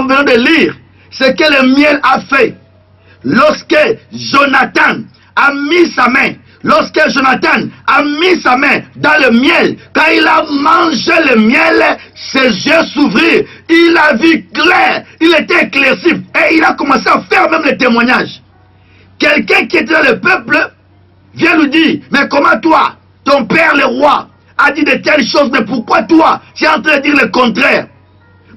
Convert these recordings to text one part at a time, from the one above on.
nous venons de lire ce que le miel a fait. Lorsque Jonathan a mis sa main, dans le miel, quand il a mangé le miel, ses yeux s'ouvrirent, il a vu clair, il était éclairci, et il a commencé à faire même le témoignage. Quelqu'un qui était dans le peuple vient lui dire, mais comment toi, ton père le roi, a dit de telles choses, mais pourquoi toi, tu es en train de dire le contraire?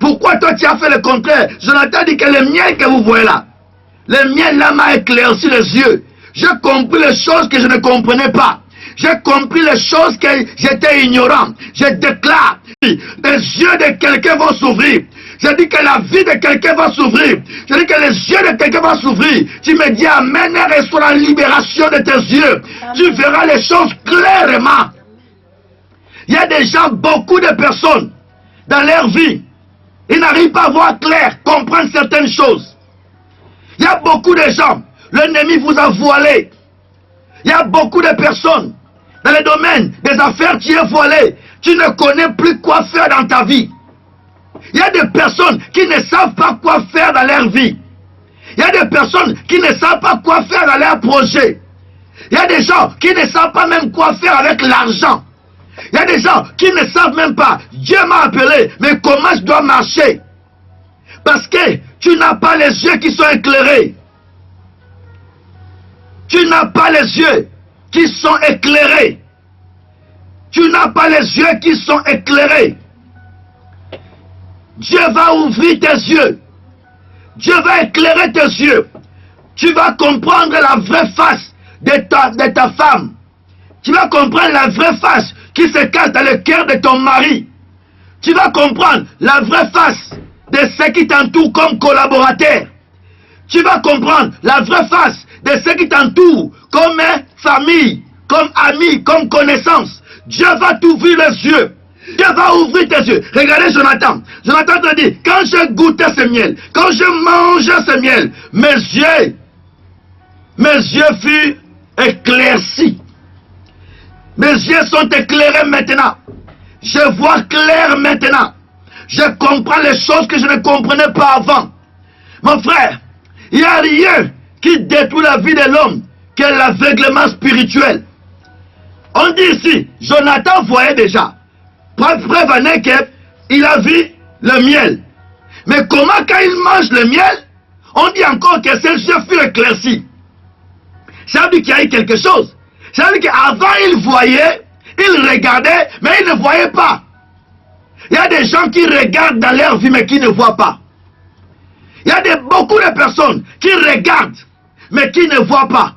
Pourquoi toi tu as fait le contraire? Jonathan dit que le miel que vous voyez là, le miel là m'a éclairci les yeux. J'ai compris les choses que je ne comprenais pas. J'ai compris les choses que j'étais ignorant. Je déclare, les yeux de quelqu'un vont s'ouvrir. Je dis que la vie de quelqu'un va s'ouvrir. Je dis que les yeux de quelqu'un vont s'ouvrir. Tu me dis amen et reçois la libération de tes yeux. Amen. Tu verras les choses clairement. Il y a des gens, beaucoup de personnes, dans leur vie, ils n'arrivent pas à voir clair, comprendre certaines choses. Il y a beaucoup de gens, l'ennemi vous a voilé. Il y a beaucoup de personnes, dans le domaine des affaires, tu es voilé. Tu ne connais plus quoi faire dans ta vie. Il y a des personnes qui ne savent pas quoi faire dans leur vie. Il y a des personnes qui ne savent pas quoi faire dans leur projet. Il y a des gens qui ne savent pas même quoi faire avec l'argent. Il y a des gens qui ne savent même pas, Dieu m'a appelé, mais comment je dois marcher? Parce que tu n'as pas les yeux qui sont éclairés. Tu n'as pas les yeux qui sont éclairés. Tu n'as pas les yeux qui sont éclairés. Dieu va ouvrir tes yeux. Dieu va éclairer tes yeux. Tu vas comprendre la vraie face de ta femme. Tu vas comprendre la vraie face qui se cache dans le cœur de ton mari. Tu vas comprendre la vraie face de ceux qui t'entourent comme collaborateurs. Tu vas comprendre la vraie face de ceux qui t'entourent comme famille, comme amis, comme connaissance. Dieu va t'ouvrir les yeux. Dieu va ouvrir tes yeux. Regardez Jonathan. Jonathan te dit, quand je goûtais ce miel, quand je mangeais ce miel, mes yeux furent éclaircis. Mes yeux sont éclairés maintenant. Je vois clair maintenant. Je comprends les choses que je ne comprenais pas avant. Mon frère, il n'y a rien qui détruit la vie de l'homme que l'aveuglement spirituel. On dit ici, Jonathan voyait déjà. Preuve en est qu'il a vu le miel. Mais comment quand il mange le miel, on dit encore que ses yeux furent éclaircis. Ça veut dire qu'il y a eu quelque chose. Ça veut dire qu'avant il voyait, il regardait, mais il ne voyait pas. Il y a des gens qui regardent dans leur vie, mais qui ne voient pas. Il y a beaucoup de personnes qui regardent, mais qui ne voient pas.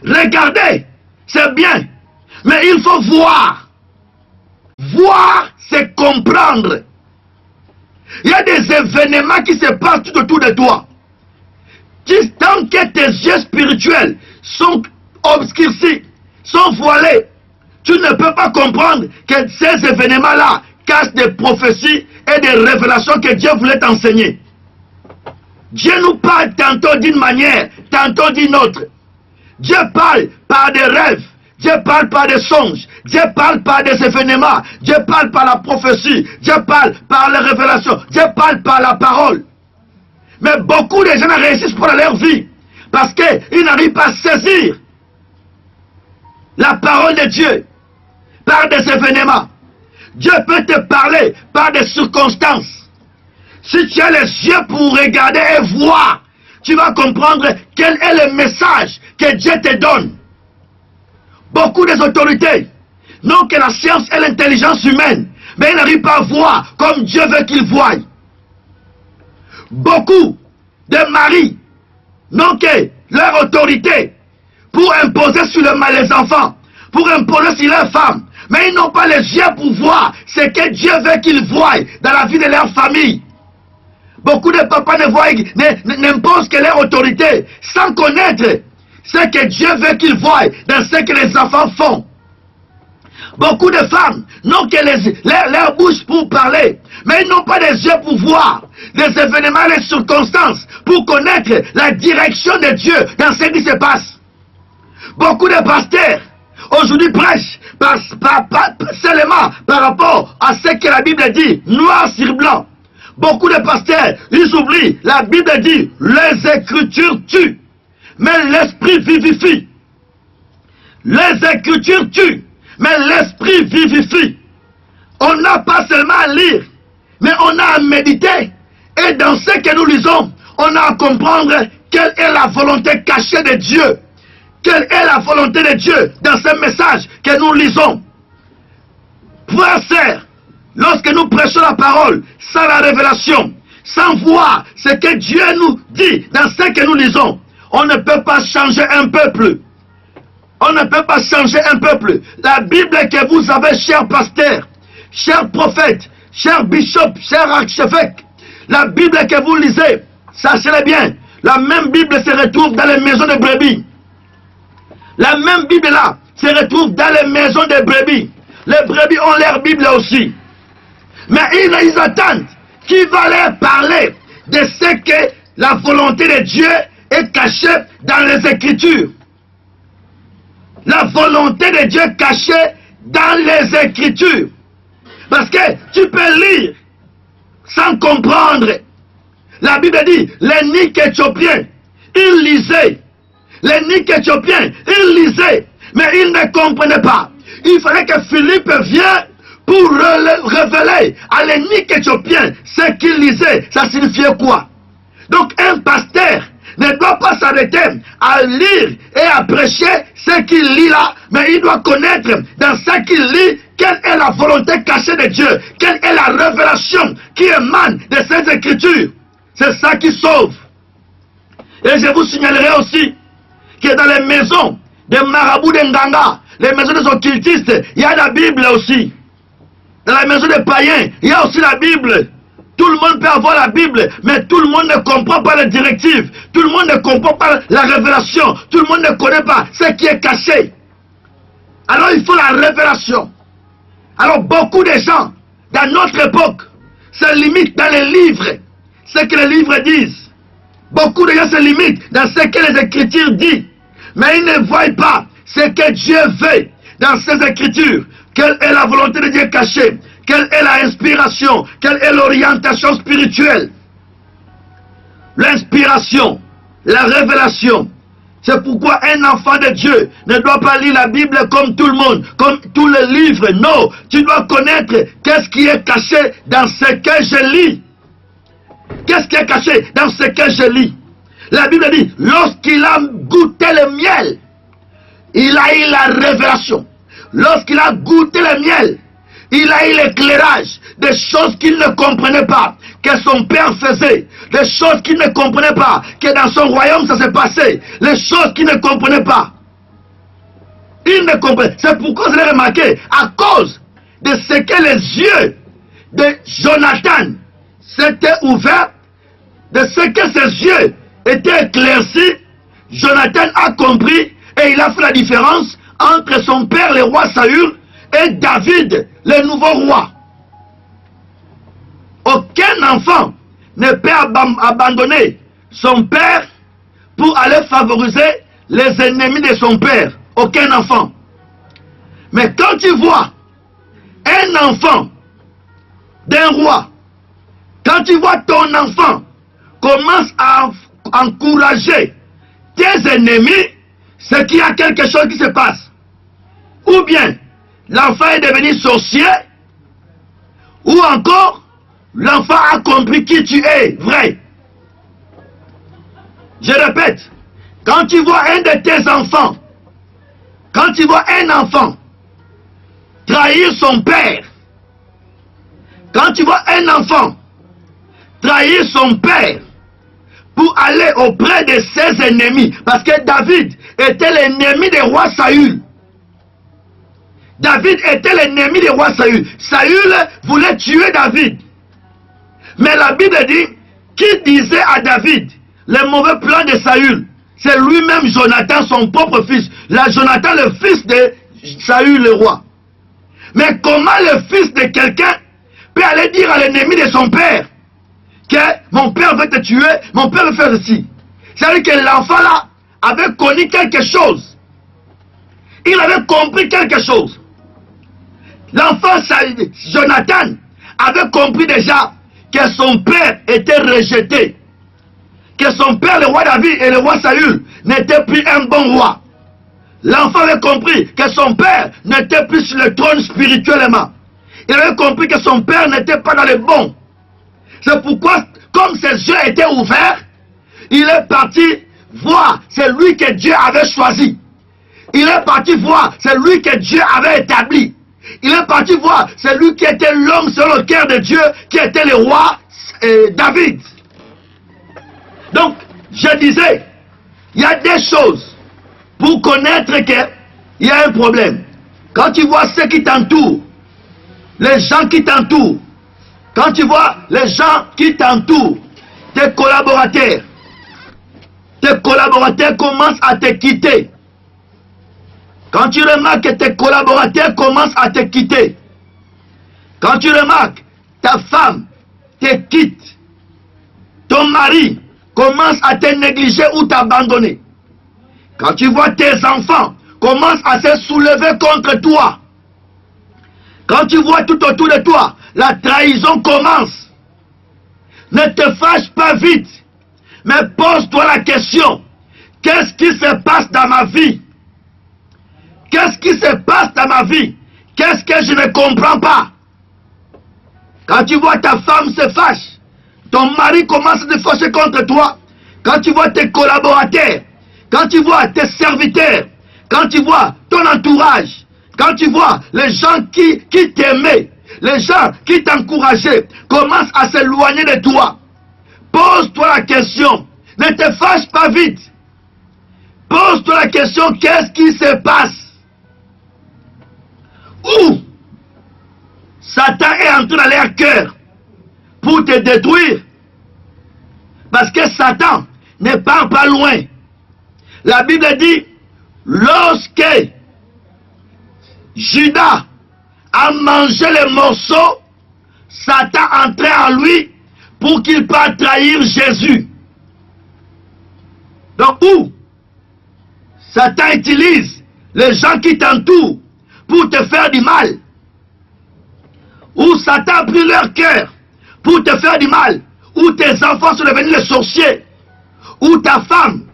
Regarder, c'est bien, mais il faut voir. Voir, c'est comprendre. Il y a des événements qui se passent tout autour de toi. Tant que tes yeux spirituels sont obscurcis, sont voilés, tu ne peux pas comprendre que ces événements-là cachent des prophéties et des révélations que Dieu voulait t'enseigner. Dieu nous parle tantôt d'une manière, tantôt d'une autre. Dieu parle par des rêves, Dieu parle par des songes, Dieu parle par des événements, Dieu parle par la prophétie, Dieu parle par les révélations, Dieu parle par la parole. Mais beaucoup de gens réussissent pour leur vie parce qu'ils n'arrivent pas à saisir la parole de Dieu par des événements. Dieu peut te parler par des circonstances. Si tu as les yeux pour regarder et voir, tu vas comprendre quel est le message que Dieu te donne. Beaucoup des autorités n'ont que la science et l'intelligence humaine, mais ils n'arrivent pas à voir comme Dieu veut qu'ils voient. Beaucoup de maris n'ont que leur autorité pour imposer sur les enfants, pour imposer sur leurs femmes, mais ils n'ont pas les yeux pour voir ce que Dieu veut qu'ils voient dans la vie de leur famille. Beaucoup de papas n'imposent que leur autorité sans connaître ce que Dieu veut qu'ils voient dans ce que les enfants font. Beaucoup de femmes n'ont que leur bouche pour parler, mais ils n'ont pas les yeux pour voir les événements, les circonstances, pour connaître la direction de Dieu dans ce qui se passe. Beaucoup de pasteurs aujourd'hui prêchent seulement par rapport à ce que la Bible dit, noir sur blanc. Beaucoup de pasteurs, ils oublient. La Bible dit, les Écritures tuent, mais l'Esprit vivifie. Les Écritures tuent, mais l'Esprit vivifie. On n'a pas seulement à lire, mais on a à méditer. Et dans ce que nous lisons, on a à comprendre quelle est la volonté cachée de Dieu. Quelle est la volonté de Dieu dans ce message que nous lisons. Frères et sœurs, lorsque nous prêchons la parole sans la révélation, sans voir ce que Dieu nous dit dans ce que nous lisons, on ne peut pas changer un peuple. On ne peut pas changer un peuple. La Bible que vous avez, chers pasteurs, chers prophètes, chers bishops, chers archevêques, la Bible que vous lisez, sachez-le bien, la même Bible se retrouve dans les maisons de brebis. La même Bible là se retrouve dans les maisons de brebis. Les brebis ont leur Bible aussi. Mais ils attendent qui va leur parler de ce que la volonté de Dieu est cachée dans les Écritures. La volonté de Dieu cachée dans les Écritures. Parce que tu peux lire sans comprendre. La Bible dit, les Niques éthiopiens, ils lisaient. Les Niques éthiopiens, ils lisaient, mais ils ne comprenaient pas. Il fallait que Philippe vienne pour révéler à les Niques éthiopiens ce qu'ils lisaient. Ça signifiait quoi? Donc un pasteur ne doit pas s'arrêter à lire et à prêcher ce qu'il lit là, mais il doit connaître dans ce qu'il lit quelle est la volonté cachée de Dieu, quelle est la révélation qui émane de ces Écritures. C'est ça qui sauve. Et je vous signalerai aussi que dans les maisons des marabouts d'Nganga, les maisons des occultistes, il y a la Bible aussi. Dans la maison des païens, il y a aussi la Bible. Tout le monde peut avoir la Bible, mais tout le monde ne comprend pas les directives. Tout le monde ne comprend pas la révélation. Tout le monde ne connaît pas ce qui est caché. Alors il faut la révélation. Alors beaucoup de gens, dans notre époque, se limitent dans les livres, ce que les livres disent. Beaucoup de gens se limitent dans ce que les Écritures disent. Mais ils ne voient pas ce que Dieu veut dans ces Écritures. Quelle est la volonté de Dieu cachée? Quelle est l'inspiration? Quelle est l'orientation spirituelle? L'inspiration, la révélation. C'est pourquoi un enfant de Dieu ne doit pas lire la Bible comme tout le monde, comme tous les livres. Non, tu dois connaître qu'est-ce qui est caché dans ce que je lis. Qu'est-ce qui est caché dans ce que je lis? La Bible dit, lorsqu'il a goûté le miel, il a eu la révélation. Lorsqu'il a goûté le miel, il a eu l'éclairage des choses qu'il ne comprenait pas, que son père faisait, des choses qu'il ne comprenait pas, que dans son royaume ça s'est passé, les choses qu'il ne comprenait pas. Il ne comprenait. C'est pourquoi je l'ai remarqué, à cause de ce que les yeux de Jonathan s'étaient ouverts, de ce que ses yeux étaient éclaircis, Jonathan a compris et il a fait la différence entre son père, le roi Saül, et David, le nouveau roi. Aucun enfant ne peut abandonner son père pour aller favoriser les ennemis de son père. Aucun enfant. Mais quand tu vois un enfant d'un roi, quand tu vois ton enfant commence à encourager tes ennemis, c'est qu'il y a quelque chose qui se passe. Ou bien l'enfant est devenu sorcier, ou encore l'enfant a compris qui tu es, vrai. Je répète, quand tu vois un de tes enfants, quand tu vois un enfant trahir son père, quand tu vois un enfant trahir son père pour aller auprès de ses ennemis, parce que David était l'ennemi du roi Saül. David était l'ennemi du roi Saül. Saül voulait tuer David. Mais la Bible dit, qui disait à David le mauvais plan de Saül? C'est lui-même Jonathan, son propre fils. Là, Jonathan, le fils de Saül, le roi. Mais comment le fils de quelqu'un peut aller dire à l'ennemi de son père que mon père veut te tuer, mon père veut faire ceci? C'est-à-dire que l'enfant là avait connu quelque chose. Il avait compris quelque chose. L'enfant Jonathan avait compris déjà que son père était rejeté, que son père, le roi David et le roi Saül, n'étaient plus un bon roi. L'enfant avait compris que son père n'était plus sur le trône spirituellement. Il avait compris que son père n'était pas dans le bon. C'est pourquoi, comme ses yeux étaient ouverts, il est parti voir celui que Dieu avait choisi. Il est parti voir celui que Dieu avait établi. Il est parti voir celui qui était l'homme selon le cœur de Dieu, qui était le roi David. Donc, je disais, il y a des choses pour connaître qu'il y a un problème. Quand tu vois ceux qui t'entourent, les gens qui t'entourent, quand tu vois les gens qui t'entourent, tes collaborateurs commencent à te quitter. Quand tu remarques que tes collaborateurs commencent à te quitter, quand tu remarques ta femme te quitte, ton mari commence à te négliger ou t'abandonner, quand tu vois tes enfants commencent à se soulever contre toi, quand tu vois tout autour de toi, la trahison commence. Ne te fâche pas vite, mais pose-toi la question, qu'est-ce qui se passe dans ma vie? Qu'est-ce qui se passe dans ma vie? Qu'est-ce que je ne comprends pas? Quand tu vois ta femme se fâche, ton mari commence à se fâcher contre toi, quand tu vois tes collaborateurs, quand tu vois tes serviteurs, quand tu vois ton entourage, quand tu vois les gens qui t'aimaient, les gens qui t'encourageaient, commencent à s'éloigner de toi, pose-toi la question, ne te fâche pas vite. Pose-toi la question, qu'est-ce qui se passe? Où Satan est entré dans leur cœur pour te détruire. Parce que Satan ne part pas loin. La Bible dit, lorsque Judas a mangé les morceaux, Satan entrait en lui pour qu'il parte trahir Jésus. Donc où Satan utilise les gens qui t'entourent pour te faire du mal, où Satan a pris leur cœur pour te faire du mal, où tes enfants sont devenus les sorciers, où ta femme,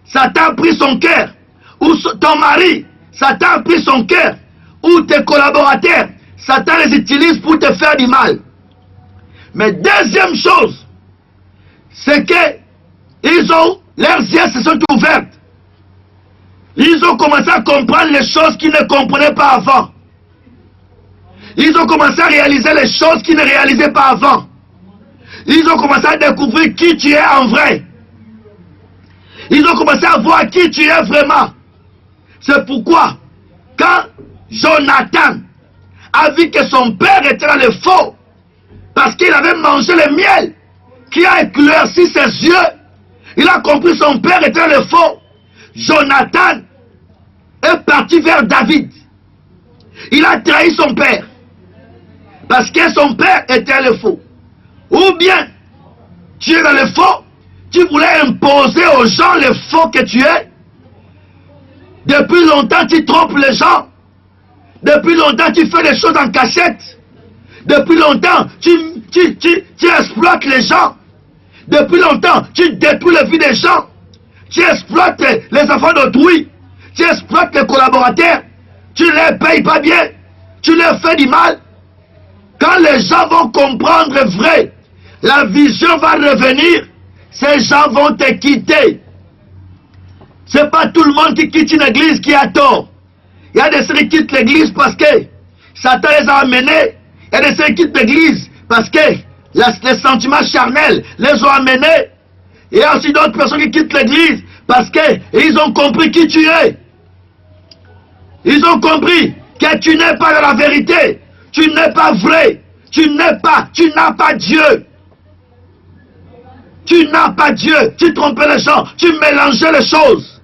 Satan a pris son cœur, où ton mari, Satan a pris son cœur, où tes collaborateurs, Satan les utilise pour te faire du mal. Mais deuxième chose, c'est que leurs yeux se sont ouverts. Ils ont commencé à comprendre les choses qu'ils ne comprenaient pas avant. Ils ont commencé à réaliser les choses qu'ils ne réalisaient pas avant. Ils ont commencé à découvrir qui tu es en vrai. Ils ont commencé à voir qui tu es vraiment. C'est pourquoi, quand Jonathan a vu que son père était dans le faux, parce qu'il avait mangé le miel qui a éclairci ses yeux, il a compris que son père était dans le faux. Jonathan est parti vers David. Il a trahi son père parce que son père était le faux. Ou bien tu es dans le faux, tu voulais imposer aux gens le faux que tu es. Depuis longtemps tu trompes les gens. Depuis longtemps tu fais des choses en cachette. Depuis longtemps tu exploites les gens. Depuis longtemps tu détruis la vie des gens. Tu exploites les enfants d'autrui, tu exploites les collaborateurs, tu ne les payes pas bien, tu leur fais du mal. Quand les gens vont comprendre vrai, la vision va revenir, ces gens vont te quitter. Ce n'est pas tout le monde qui quitte une église qui a tort. Il y a des ceux qui quittent l'église parce que Satan les a amenés. Il y a des ceux qui quittent l'église parce que les sentiments charnels les ont amenés. Il y a aussi d'autres personnes qui quittent l'église parce qu'ils ont compris qui tu es. Ils ont compris que tu n'es pas dans la vérité. Tu n'es pas vrai. Tu n'as pas Dieu. Tu n'as pas Dieu. Tu trompais les gens. Tu mélangeais les choses.